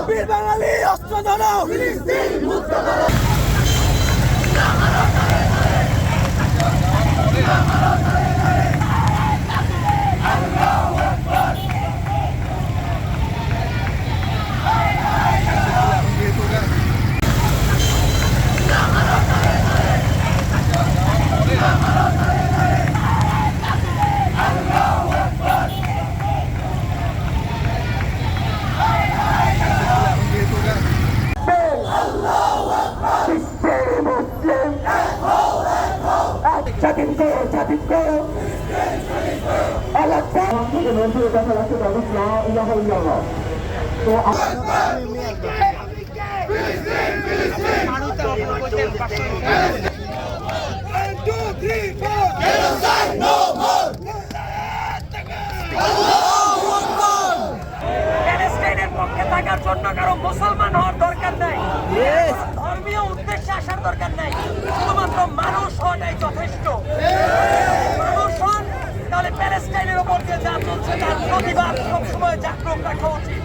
বীর বাঙালি অস্ত্র ধরো, ফিলিস্তিন মুক্ত করো। প্যালেস্টাইনের পক্ষে থাকার জন্য কারো মুসলমান হওয়ার দরকার নাই, ধর্মীয় উদ্দেশ্যে আসার দরকার নাই, শুধুমাত্র মানুষ হওয়াটাই যথেষ্ট। মানুষ হন, তাহলে প্যালেস্টাইনের ওপর যে যা চলছে তার প্রতিবাদ সবসময় জাগ্রত রাখা উচিত।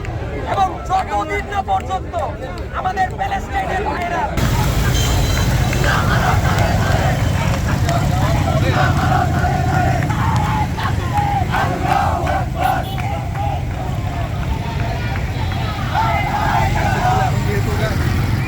এবং যতদিন না পর্যন্ত আমাদের প্যালেস্টাইনের ভাইয়েরা